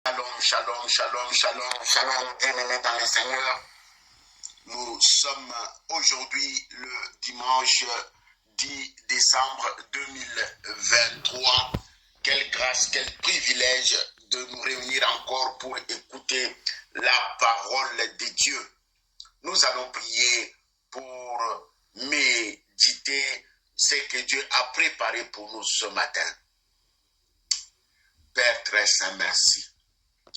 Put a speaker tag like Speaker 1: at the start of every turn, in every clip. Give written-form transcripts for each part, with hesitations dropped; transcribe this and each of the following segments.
Speaker 1: Shalom, shalom, shalom, shalom, shalom, bienvenue dans le Seigneur. Nous sommes aujourd'hui le dimanche 10 décembre 2023. Quelle grâce, quel privilège de nous réunir encore pour écouter la parole de Dieu. Nous allons prier pour méditer ce que Dieu a préparé pour nous ce matin. Père très saint, merci.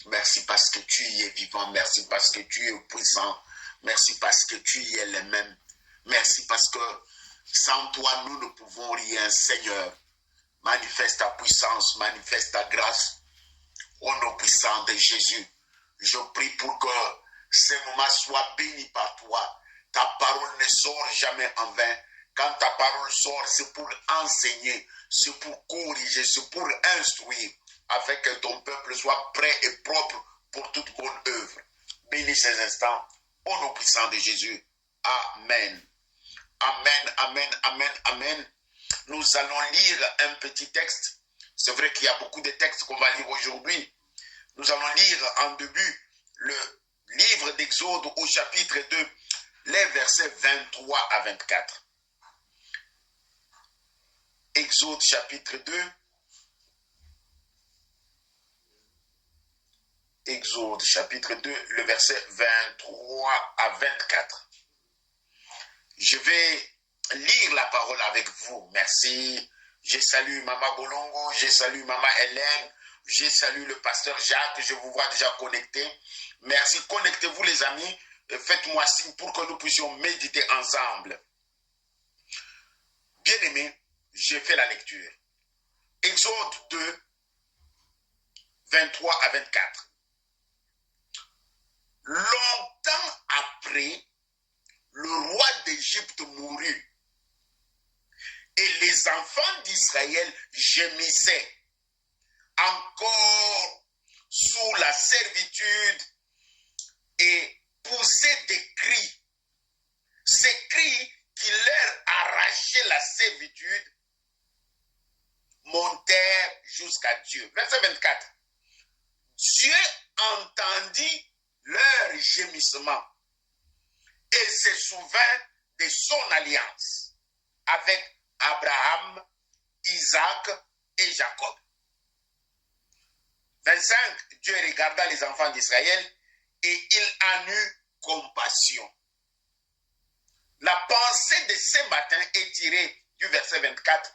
Speaker 1: Merci parce que tu y es vivant. Merci parce que tu es puissant. Merci parce que tu y es le même. Merci parce que sans toi, nous ne pouvons rien, Seigneur. Manifeste ta puissance, manifeste ta grâce. Au nom puissant de Jésus, je prie pour que ce moment soit béni par toi. Ta parole ne sort jamais en vain. Quand ta parole sort, c'est pour enseigner, c'est pour corriger, c'est pour instruire, afin que ton peuple soit prêt et propre pour toute bonne œuvre. Bénis ces instants, au nom puissant de Jésus. Amen. Amen, amen, amen, amen. Nous allons lire un petit texte. C'est vrai qu'il y a beaucoup de textes qu'on va lire aujourd'hui. Nous allons lire en début le livre d'Exode au chapitre 2, les versets 23 à 24. Exode chapitre 2. Exode chapitre 2, le verset 23 à 24. Je vais lire la parole avec vous. Merci. Je salue Maman Bolongo, je salue Maman Hélène, je salue le pasteur Jacques, je vous vois déjà connecté. Merci. Connectez-vous les amis, faites-moi signe pour que nous puissions méditer ensemble. Bien-aimés, je fais la lecture. Exode 2, 23 à 24. Longtemps après, le roi d'Égypte mourut et les enfants d'Israël gémissaient encore sous la servitude et poussaient des cris. Ces cris qui leur arrachaient la servitude montèrent jusqu'à Dieu. Verset 24. Dieu entendit leur gémissement et se souvint de son alliance avec Abraham, Isaac et Jacob. 25. Dieu regarda les enfants d'Israël et il en eut compassion. La pensée de ce matin est tirée du verset 24.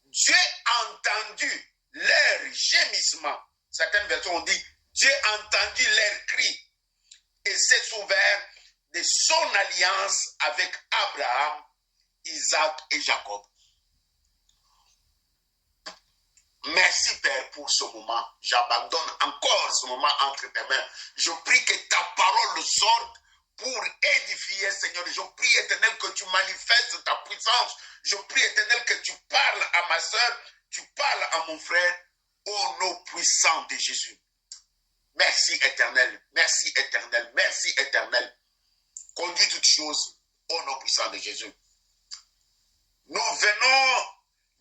Speaker 1: Dieu a entendu leur gémissement. Certaines versions ont dit Dieu a entendu leurs cris et s'est souvint de son alliance avec Abraham, Isaac et Jacob. Merci Père pour ce moment. J'abandonne encore ce moment entre tes mains. Je prie que ta parole sorte pour édifier, Seigneur. Je prie, Éternel, que tu manifestes ta puissance. Je prie, Éternel, que tu parles à ma soeur, tu parles à mon frère, au nom puissant de Jésus. Merci Éternel, merci Éternel, merci Éternel. Conduis toutes choses au nom puissant de Jésus. Nous venons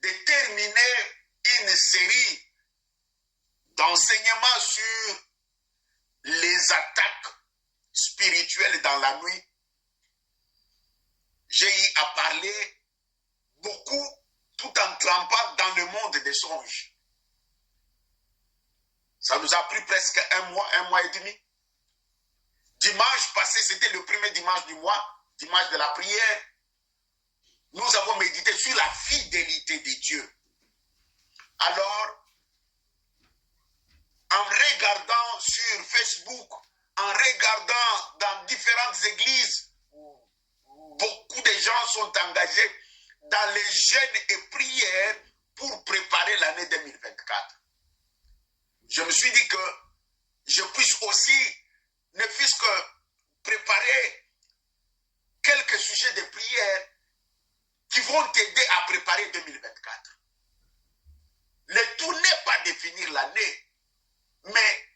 Speaker 1: de terminer une série d'enseignements sur les attaques spirituelles dans la nuit. J'ai eu à parler beaucoup tout en trempant dans le monde des songes. Ça nous a pris presque un mois et demi. Dimanche passé, c'était le premier dimanche du mois, dimanche de la prière. Nous avons médité sur la fidélité de Dieu. Alors, en regardant sur Facebook, en regardant dans différentes églises, beaucoup de gens sont engagés dans les jeûnes et prières pour préparer l'année 2024. Je me suis dit que je puisse aussi, ne fût-ce que préparer quelques sujets de prière qui vont t'aider à préparer 2024. Le tout n'est pas de finir l'année, mais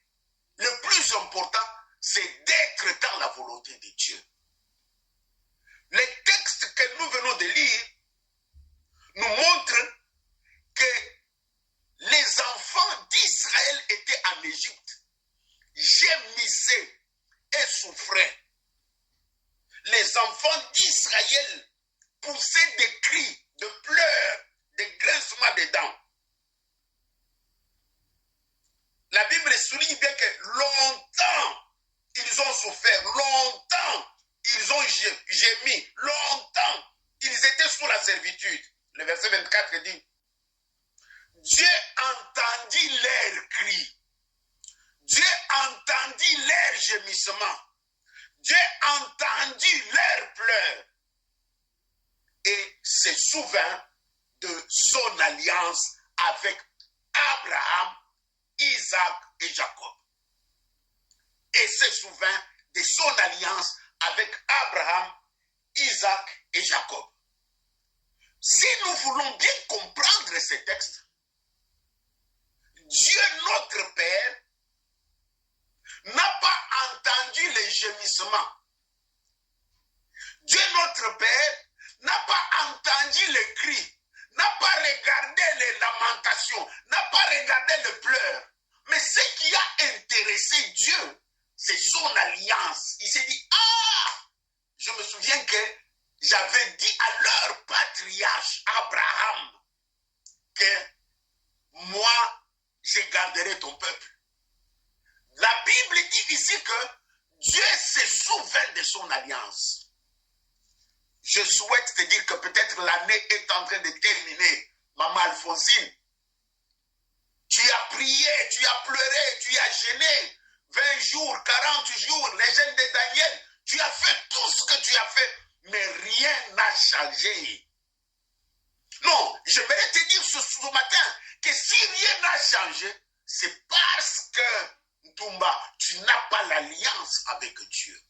Speaker 1: le plus important, c'est d'être dans la volonté de Dieu. Les textes que nous venons de lire nous montrent que les enfants d'Israël étaient en Égypte. gémissaient et souffraient. Les enfants d'Israël poussaient des cris, de pleurs, des grincements de dents. La Bible souligne bien que longtemps ils ont souffert, longtemps ils ont gémi, longtemps ils étaient sous la servitude. Le verset 24 dit, Dieu entendit leurs cris, Dieu entendit leurs gémissements, Dieu entendit leurs pleurs et se souvint de son alliance avec Abraham, Isaac et Jacob. Et se souvint de son alliance avec Abraham, Isaac et Jacob. Si nous voulons bien comprendre ces textes, Dieu notre Père n'a pas entendu les gémissements. Dieu notre Père n'a pas entendu les cris, n'a pas regardé les lamentations, n'a pas regardé les pleurs. Mais ce qui a intéressé Dieu, c'est son alliance. Il s'est dit, je me souviens que j'avais dit à leur patriarche Abraham que moi, je garderai ton peuple. La Bible dit ici que Dieu se souvient de son alliance. Je souhaite te dire que peut-être l'année est en train de terminer, Maman Alphonsine. Tu as prié, tu as pleuré, tu as gêné 20 jours, 40 jours, les jeûnes de Daniel. Tu as fait tout ce que tu as fait, mais rien n'a changé. Non, je voudrais te dire ce matin que si rien n'a changé, c'est parce que, Ntoumba, tu n'as pas l'alliance avec Dieu.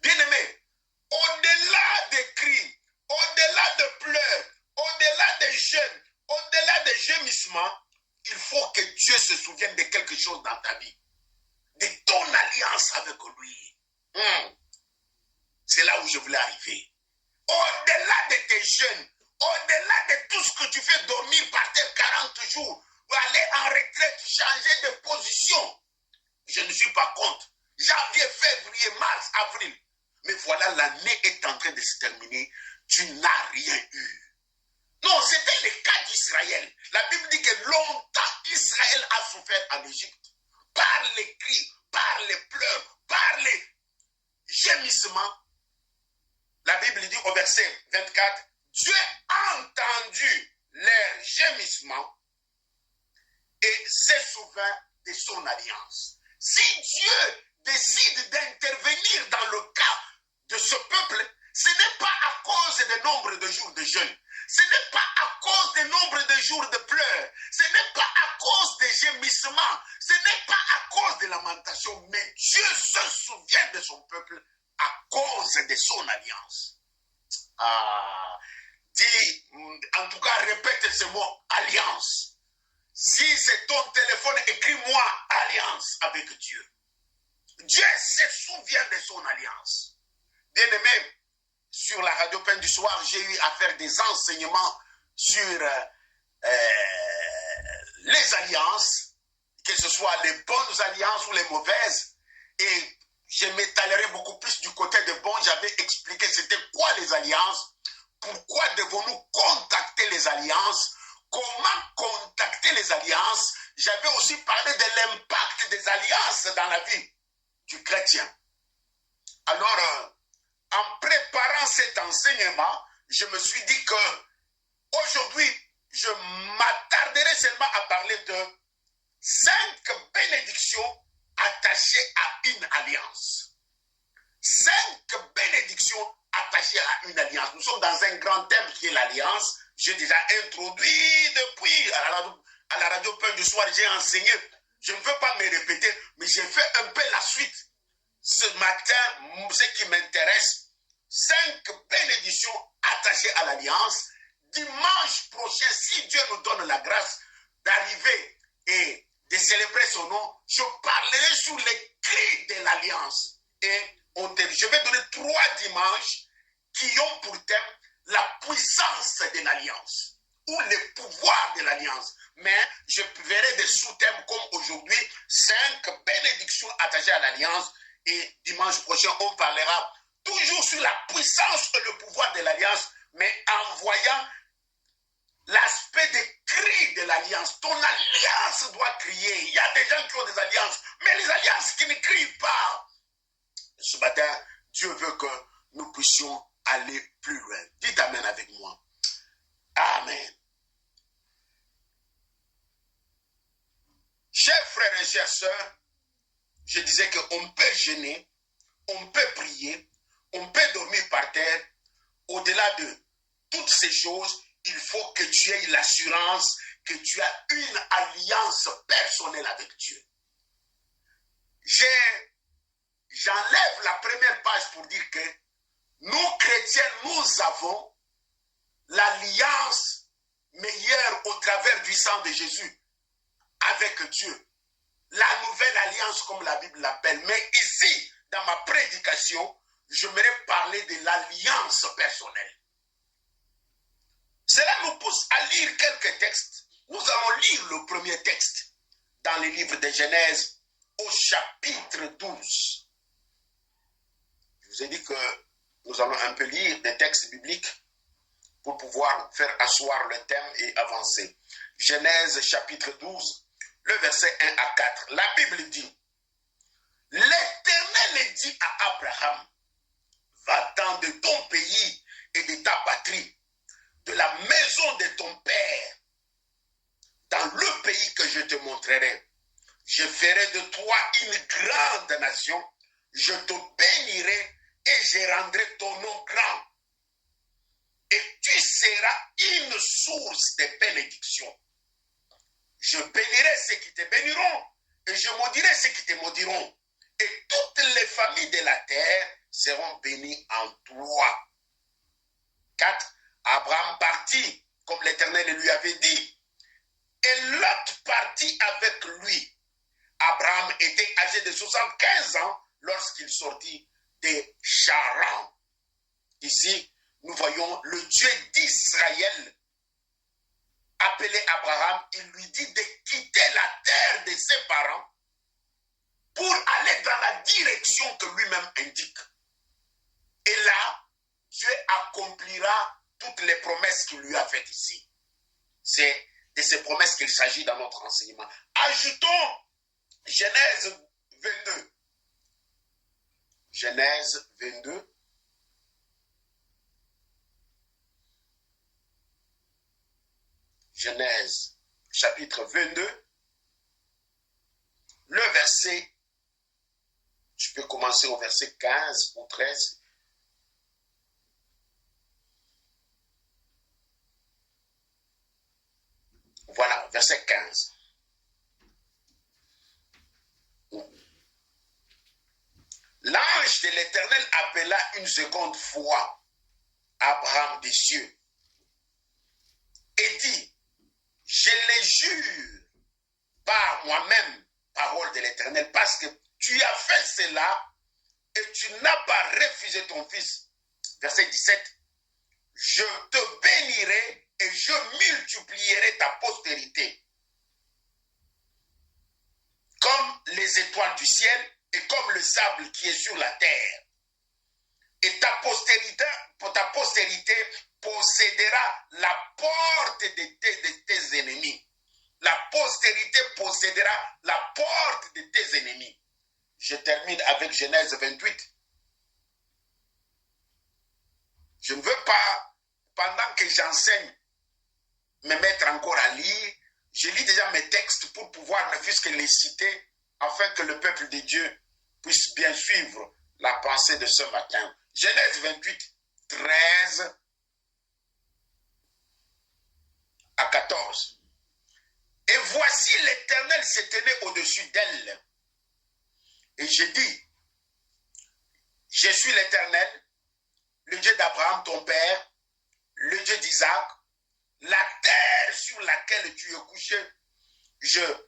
Speaker 1: Bien-aimé, au-delà des cris, au-delà de pleurs, au-delà des jeûnes, au-delà des gémissements, il faut que Dieu se souvienne de quelque chose dans ta vie. De ton alliance avec lui. C'est là où je voulais arriver. Au-delà de tes jeûnes, au-delà de tout ce que tu fais, dormir par terre 40 jours, ou aller en retraite, changer de position, je ne suis pas contre. Janvier, février, mars, avril. Mais voilà, l'année est en train de se terminer. Tu n'as rien eu. Non, c'était le cas d'Israël. La Bible dit que longtemps Israël a souffert en Égypte. Par les cris, par les pleurs, par les gémissements. La Bible dit au verset 24, Dieu a entendu leurs gémissements et s'est souvint de son alliance. Si Dieu décide d'intervenir dans le cas de ce peuple, ce n'est pas à cause du nombre de jours de jeûne. Ce n'est pas à cause du nombre de jours de pleurs. Ce n'est pas à cause des gémissements. Ce n'est pas à cause de lamentation. Mais Dieu se souvient de son peuple à cause de son alliance. Dis, en tout cas, répète ce mot, alliance. Si c'est ton téléphone, écris-moi alliance avec Dieu. Dieu se souvient de son alliance. Bien-aimé, sur la radio Pain du Soir, j'ai eu à faire des enseignements sur les alliances, que ce soit les bonnes alliances ou les mauvaises. Et je m'étalerai beaucoup plus du côté des bons. J'avais expliqué c'était quoi les alliances, pourquoi devons-nous contacter les alliances, comment contacter les alliances. J'avais aussi parlé de l'impact des alliances dans la vie du chrétien. Alors, en préparant cet enseignement, je me suis dit que aujourd'hui, je m'attarderai seulement à parler de 5 bénédictions attachées à une alliance. 5 bénédictions attachées à une alliance. Nous sommes dans un grand thème qui est l'alliance. J'ai déjà introduit depuis à la radio Pain du Soir, j'ai enseigné. Je ne veux pas me répéter, mais j'ai fait un peu la suite. Ce matin, ce qui m'intéresse, 5 bénédictions attachées à l'alliance. Dimanche prochain, si Dieu nous donne la grâce d'arriver et de célébrer son nom, je parlerai sur les clés de l'alliance. Et je vais donner 3 dimanches qui ont pour thème la puissance de l'alliance ou le pouvoir de l'alliance. mais je verrai des sous-thèmes comme aujourd'hui, 5 bénédictions attachées à l'alliance. Et dimanche prochain, on parlera toujours sur la puissance et le pouvoir de l'alliance, mais en voyant l'aspect des cris de l'alliance. Ton alliance doit crier. Il y a des gens qui ont des alliances, mais les alliances qui ne crient pas. Ce matin, Dieu veut que nous puissions aller plus loin. Dites Amen avec moi. Amen. Chers frères et chères sœurs, je disais qu'on peut jeûner, on peut prier, on peut dormir par terre. Au-delà de toutes ces choses, il faut que tu aies l'assurance que tu as une alliance personnelle avec Dieu. J'enlève la première page pour dire que nous, chrétiens, nous avons l'alliance meilleure au travers du sang de Jésus avec Dieu. La nouvelle alliance, comme la Bible l'appelle. Mais ici, dans ma prédication, j'aimerais parler de l'alliance personnelle. Cela nous pousse à lire quelques textes. Nous allons lire le premier texte dans le livre de Genèse au chapitre 12. Je vous ai dit que nous allons un peu lire des textes bibliques pour pouvoir faire asseoir le thème et avancer. Genèse chapitre 12, le verset 1 à 4. La Bible dit, l'Éternel dit à Abraham, va-t'en de ton pays et de ta patrie, de la maison de ton père, dans le pays que je te montrerai. Je ferai de toi une grande nation, je te bénirai et je rendrai ton nom grand. Et tu seras une source de bénédiction. Je bénirai ceux qui te béniront et je maudirai ceux qui te maudiront. Et toutes les familles de la terre seront bénies en toi. 4. Abraham partit, comme l'Éternel lui avait dit, et Lot partit avec lui. Abraham était âgé de 75 ans lorsqu'il sortit de Charan. Ici, nous voyons le Dieu d'Israël appelé Abraham. Il lui dit de quitter la terre de ses parents pour aller dans la direction que lui-même indique. Et là, Dieu accomplira toutes les promesses qu'il lui a faites ici. C'est de ces promesses qu'il s'agit dans notre enseignement. Ajoutons Genèse 22. Genèse 22. Genèse chapitre 22. Le verset, je peux commencer au verset 15 ou 13. Voilà, verset 15. L'ange de l'Éternel appela une seconde fois Abraham des cieux et dit, je les jure par moi-même, parole de l'Éternel, parce que tu as fait cela et tu n'as pas refusé ton fils. Verset 17. Je te bénirai et je multiplierai ta postérité comme les étoiles du ciel et comme le sable qui est sur la terre. Et ta postérité possédera la porte de tes ennemis. La postérité possédera la porte de tes ennemis. Je termine avec Genèse 28. Je ne veux pas, pendant que j'enseigne, me mettre encore à lire. Je lis déjà mes textes pour pouvoir ne fût-ce que les citer, afin que le peuple de Dieu puisse bien suivre la pensée de ce matin. Genèse 28, 13 à 14. Et voici l'Éternel se tenait au-dessus d'elle. Et je dis, je suis l'Éternel, le Dieu d'Abraham, ton père, le Dieu d'Isaac, la terre sur laquelle tu es couché, je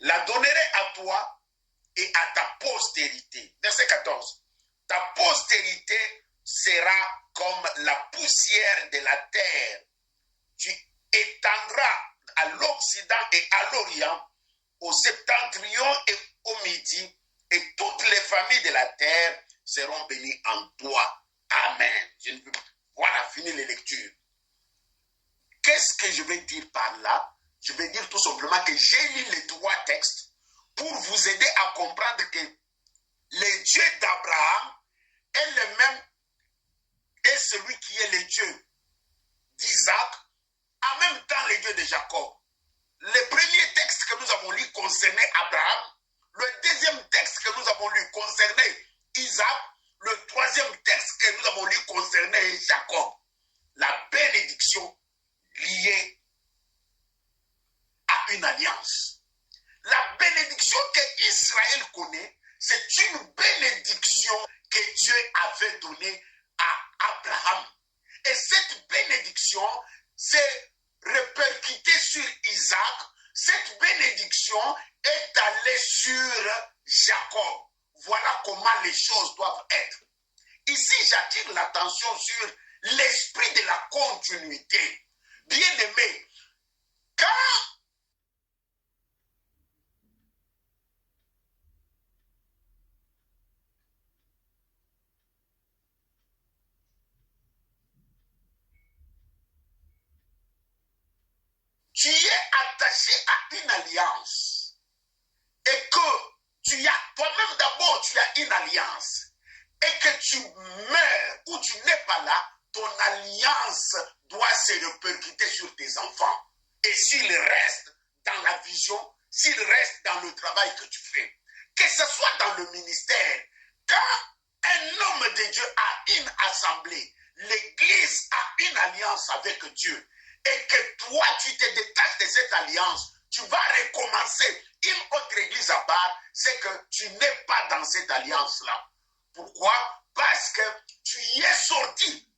Speaker 1: la donnerai à toi et à ta postérité. Verset 14. Ta postérité sera comme la poussière de la terre. Tu étendras à l'Occident et à l'Orient, au septentrion et au midi, et toutes les familles de la terre seront bénies en toi. Amen. Je ne peux... Voilà, fini les lectures. Qu'est-ce que je vais dire par là? Je vais dire tout simplement que j'ai lu les trois textes pour vous aider à comprendre que le Dieu d'Abraham est le même et celui qui est le Dieu d'Isaac, en même temps le Dieu de Jacob. Le premier texte que nous avons lu concernait Abraham, le deuxième texte que nous avons lu concernait Isaac, le troisième texte que nous avons lu concernait Jacob. La bénédiction liée à une alliance. La bénédiction que Israël connaît, c'est une bénédiction que Dieu avait donnée à Abraham. Et cette bénédiction s'est répercutée sur Isaac. Cette bénédiction est allée sur Jacob. Voilà comment les choses doivent être. Ici, j'attire l'attention sur l'esprit de la continuité. Bien-aimé, quand tu es attaché à une alliance et que tu as, toi-même d'abord, tu as une alliance et que tu meurs ou tu n'es pas là, ton alliance doit se répercuter sur tes enfants. Et s'ils restent dans la vision, s'ils restent dans le travail que tu fais, que ce soit dans le ministère, quand un homme de Dieu a une assemblée, l'Église a une alliance avec Dieu, et que toi, tu te détaches de cette alliance, tu vas recommencer une autre église à part, c'est que tu n'es pas dans cette alliance-là. Pourquoi? Parce que tu y es sorti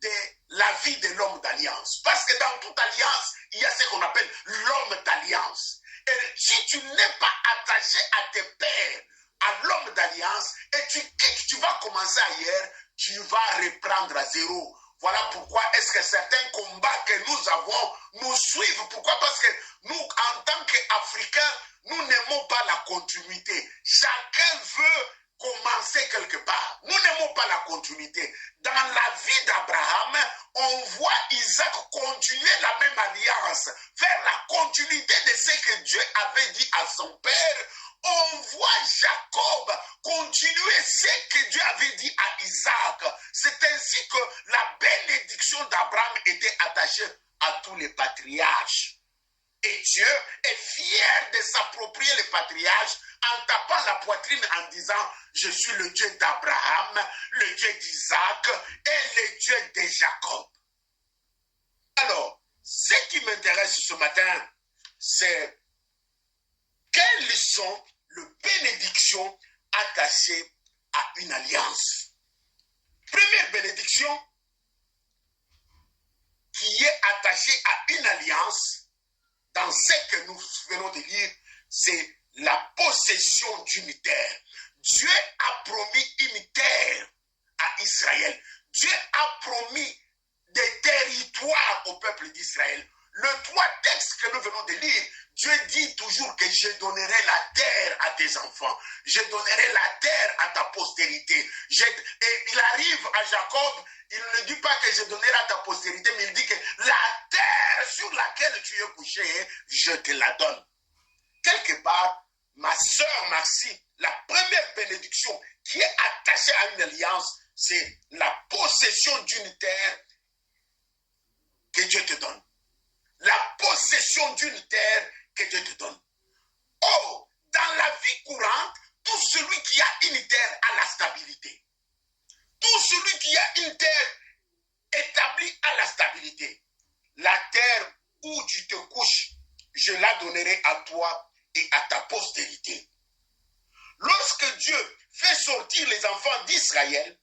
Speaker 1: de la vie de l'homme d'alliance. Parce que dans toute alliance, il y a ce qu'on appelle l'homme d'alliance. Et si tu n'es pas attaché à tes pères, à l'homme d'alliance, et tu quittes, tu vas commencer ailleurs, tu vas reprendre à zéro. Voilà pourquoi est-ce que certains combats que nous avons nous suivent. Pourquoi? Parce que nous, en tant qu'Africains, nous n'aimons pas la continuité. Chacun veut commencer quelque part. Nous n'aimons pas la continuité. Dans la vie d'Abraham, on voit Isaac continuer la même alliance, faire la continuité de ce que Dieu avait dit à son père. On voit Jacob continuer ce que Dieu avait dit à Isaac. C'est ainsi que la bénédiction d'Abraham était attachée à tous les patriarches. Et Dieu est fier de s'approprier les patriarches en tapant la poitrine en disant « Je suis le Dieu d'Abraham, le Dieu d'Isaac et le Dieu de Jacob ». Alors, ce qui m'intéresse ce matin, c'est quelles sont les bénédictions attachées à une alliance. Première bénédiction qui est attachée à une alliance, dans ce que nous venons de lire, c'est la possession d'une terre. Dieu a promis une terre à Israël. Dieu a promis des territoires au peuple d'Israël. Le trois textes que nous venons de lire, Dieu dit toujours que je donnerai la terre à tes enfants. Je donnerai la terre à ta postérité. Et il arrive à Jacob, il ne dit pas que je donnerai à ta postérité, mais il dit que la terre sur laquelle tu es couché, je te la donne. Quelque part, ma sœur Marcie, la première bénédiction qui est attachée à une alliance, c'est la possession d'une terre que Dieu te donne. La possession d'une terre que Dieu te donne. Oh, dans la vie courante, tout celui qui a une terre a la stabilité. Tout celui qui a une terre établie a la stabilité. La terre où tu te couches, je la donnerai à toi et à ta postérité. Lorsque Dieu fait sortir les enfants d'Israël,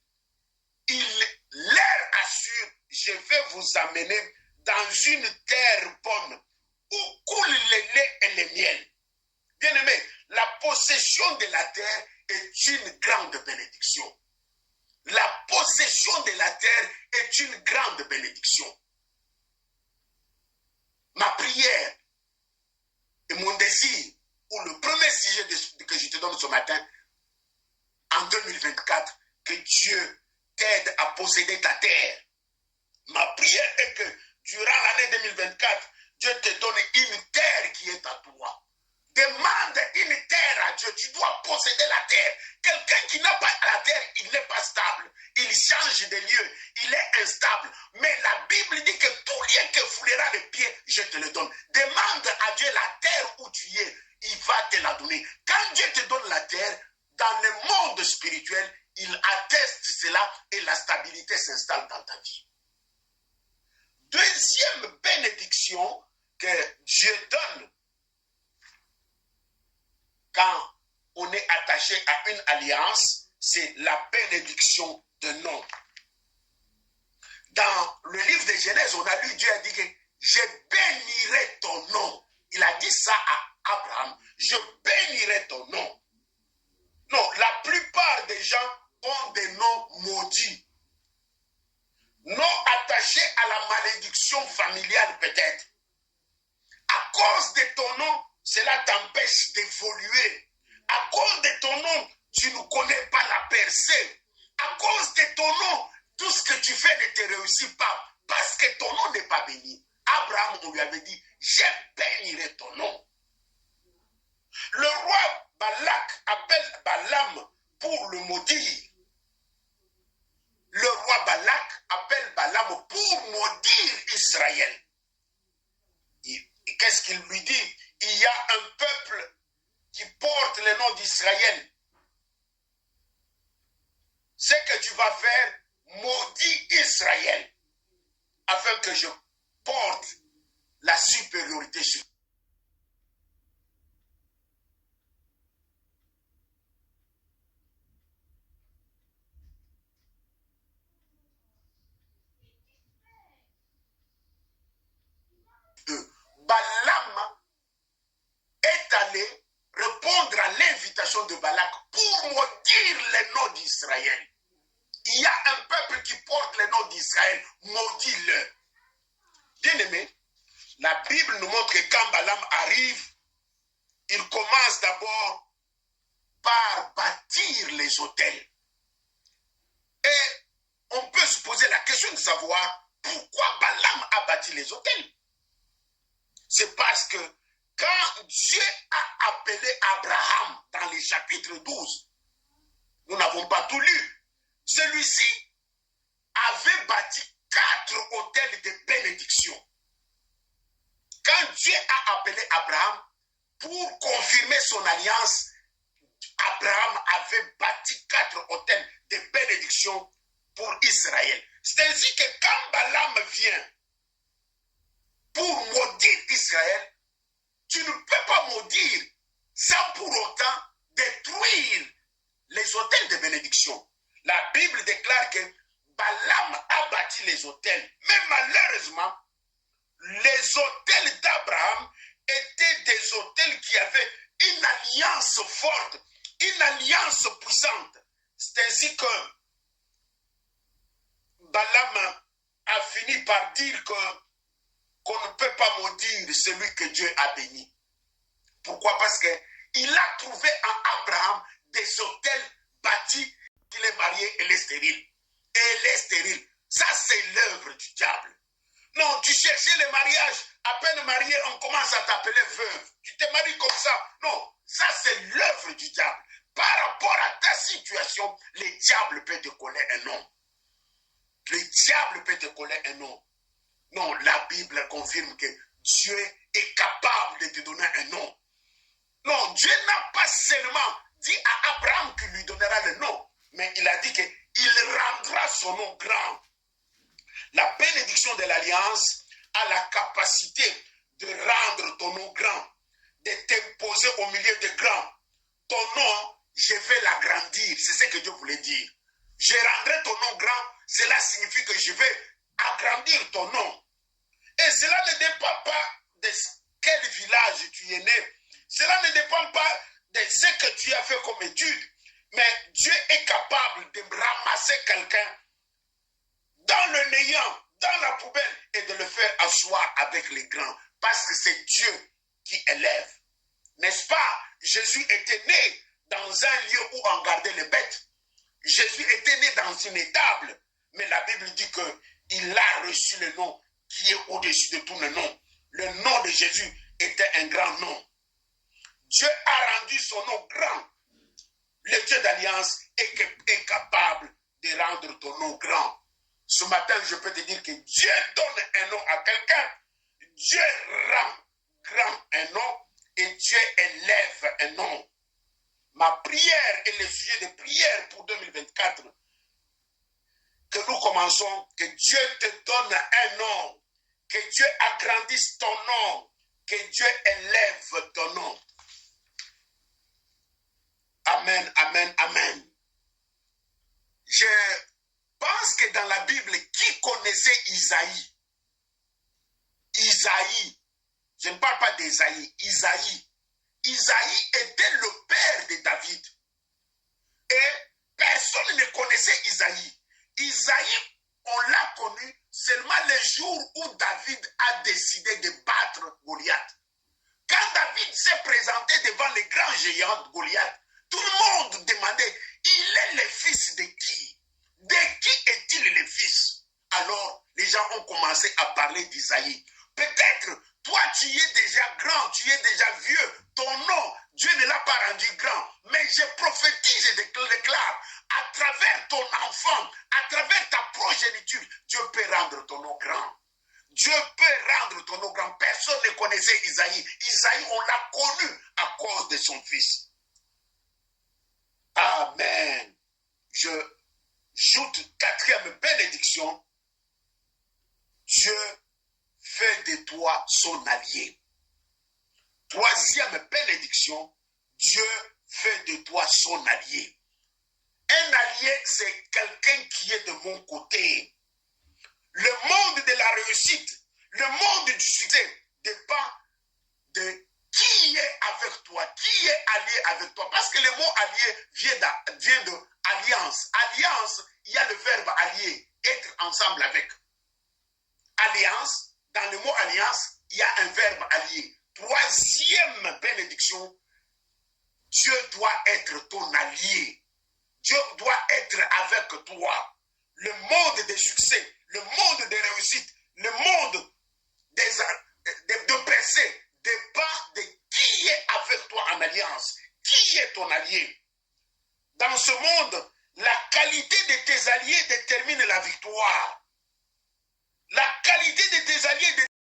Speaker 1: il leur assure, je vais vous amener dans une terre bonne où coule le lait et le miel. Bien-aimé, la possession de la terre est une grande bénédiction. La possession de la terre est une grande bénédiction. Ma prière Et mon désir, ou le premier sujet que je te donne ce matin, en 2024, que Dieu t'aide à posséder ta terre. Ma prière est que durant l'année 2024, Dieu te donne une terre qui est à toi. Demande une terre à Dieu. Tu dois posséder la terre. Quelqu'un qui n'a pas la terre, il n'est pas stable. Il change de lieu. Il est instable. Mais la Bible dit que tout lieu que foulera les pieds, je te le donne. Demande à Dieu la terre où tu es. Il va te la donner. Quand Dieu te donne la terre, dans le monde spirituel, il atteste cela et la stabilité s'installe dans ta vie. Deuxième bénédiction que Dieu donne quand on est attaché à une alliance, c'est la bénédiction de nom. Dans le livre de Genèse, on a lu, Dieu a dit que je bénirai ton nom. Il a dit ça à Abraham, je bénirai ton nom. Non, la plupart des gens ont des noms maudits. Non attachés à la malédiction familiale peut-être. À cause de ton nom, cela t'empêche d'évoluer. À cause de ton nom, tu ne connais pas la percée. À cause de ton nom, tout ce que tu fais ne te réussit pas. Parce que ton nom n'est pas béni. Abraham, on lui avait dit, je bénirai ton nom. Le roi Balak appelle Balaam pour le maudire. Le roi Balak appelle Balaam pour maudire Israël. Et qu'est-ce qu'il lui dit? Il y a un peuple qui porte le nom d'Israël. Ce que tu vas faire, maudit Israël, afin que je porte la supériorité sur eux. Balaam est allé répondre à l'invitation de Balak pour maudire le nom d'Israël. Il y a un peuple qui porte le nom d'Israël, maudit-le. Bien-aimé, la Bible nous montre que quand Balaam arrive, il commence d'abord par bâtir les autels. Et on peut se poser la question de savoir pourquoi Balaam a bâti les autels. C'est parce que quand Dieu a appelé Abraham dans les chapitres 12, nous n'avons pas tout lu, celui-ci avait bâti 4 autels de bénédiction. Quand Dieu a appelé Abraham pour confirmer son alliance, Abraham avait bâti 4 autels de bénédiction pour Israël. C'est ainsi que quand Balaam vient pour maudire Israël, tu ne peux pas maudire sans pour autant détruire les autels de bénédiction. La Bible déclare que Balaam a bâti les autels, mais malheureusement, les autels d'Abraham étaient des autels qui avaient une alliance forte, une alliance puissante. C'est ainsi que Balaam a fini par dire qu'on ne peut pas maudire celui que Dieu a béni. Pourquoi? Parce qu'il a trouvé en Abraham des autels bâtis, il est marié, elle est stérile. Et elle est stérile. Ça, c'est l'œuvre du diable. Non, tu cherchais le mariage, à peine marié, on commence à t'appeler veuve. Tu te maries comme ça. Non, ça, c'est l'œuvre du diable. Par rapport à ta situation, le diable peut te coller un nom. Le diable peut te coller un nom. Non, la Bible confirme que Dieu est capable de te donner un nom. Non, Dieu n'a pas seulement dit à Abraham qu'il lui donnera le nom, mais il a dit qu'il rendra son nom grand. La bénédiction de l'alliance a la capacité de rendre ton nom grand, de t'imposer au milieu de grands. Ton nom, je vais l'agrandir. C'est ce que Dieu voulait dire. Je rendrai ton nom grand. Cela signifie que je vais agrandir ton nom. Et cela ne dépend pas de quel village tu es né. Cela ne dépend pas de ce que tu as fait comme étude. Mais Dieu est capable de ramasser quelqu'un dans le néant, dans la poubelle, et de le faire asseoir avec les grands. Parce que c'est Dieu qui élève. N'est-ce pas? Jésus était né dans un lieu où on gardait les bêtes. Jésus était né dans une étable. Mais la Bible dit qu'il a reçu le nom qui est au-dessus de tous les noms. Le nom de Jésus était un grand nom. Dieu a rendu son nom grand. Le Dieu d'alliance est capable de rendre ton nom grand. Ce matin, je peux te dire que Dieu donne un nom à quelqu'un. Dieu rend grand un nom et Dieu élève un nom. Ma prière et le sujet de prière pour 2024, que nous commençons, que Dieu te donne un nom, que Dieu agrandisse ton nom, que Dieu élève ton nom. Amen, amen, amen. Je pense que dans la Bible, qui connaissait Isaïe? Isaïe, je ne parle pas d'Isaïe, Isaïe. Isaïe était le père de David. Et personne ne connaissait Isaïe. Isaïe, on l'a connu seulement le jour où David a décidé de battre Goliath. Quand David s'est présenté devant les grands géants de Goliath, tout le monde demandait, il est le fils de qui? De qui est-il le fils? Alors, les gens ont commencé à parler d'Isaïe. Peut-être, toi, tu es déjà grand, tu es déjà vieux. Ton nom, Dieu ne l'a pas rendu grand. Mais je prophétise et déclare, à travers ton enfant, à travers ta progéniture, Dieu peut rendre ton nom grand. Dieu peut rendre ton nom grand. Personne ne connaissait Isaïe. Isaïe, on l'a connu à cause de son fils. Amen. Je joute quatrième bénédiction. Dieu fait de toi son allié. Troisième bénédiction. Dieu fait de toi son allié. Un allié, c'est quelqu'un qui est de mon côté. Le monde de la réussite, le monde du succès dépend de qui est avec toi, qui est allié avec toi. Parce que le mot allié vient de alliance. Alliance, il y a le verbe allier, être ensemble avec. Alliance, dans le mot alliance, il y a un verbe allié. Troisième bénédiction, Dieu doit être ton allié. Dieu doit être avec toi. Le monde des succès, le monde des réussites, le monde de percées dépend de qui est avec toi en alliance. Qui est ton allié? Dans ce monde, la qualité de tes alliés détermine la victoire. La qualité de tes alliés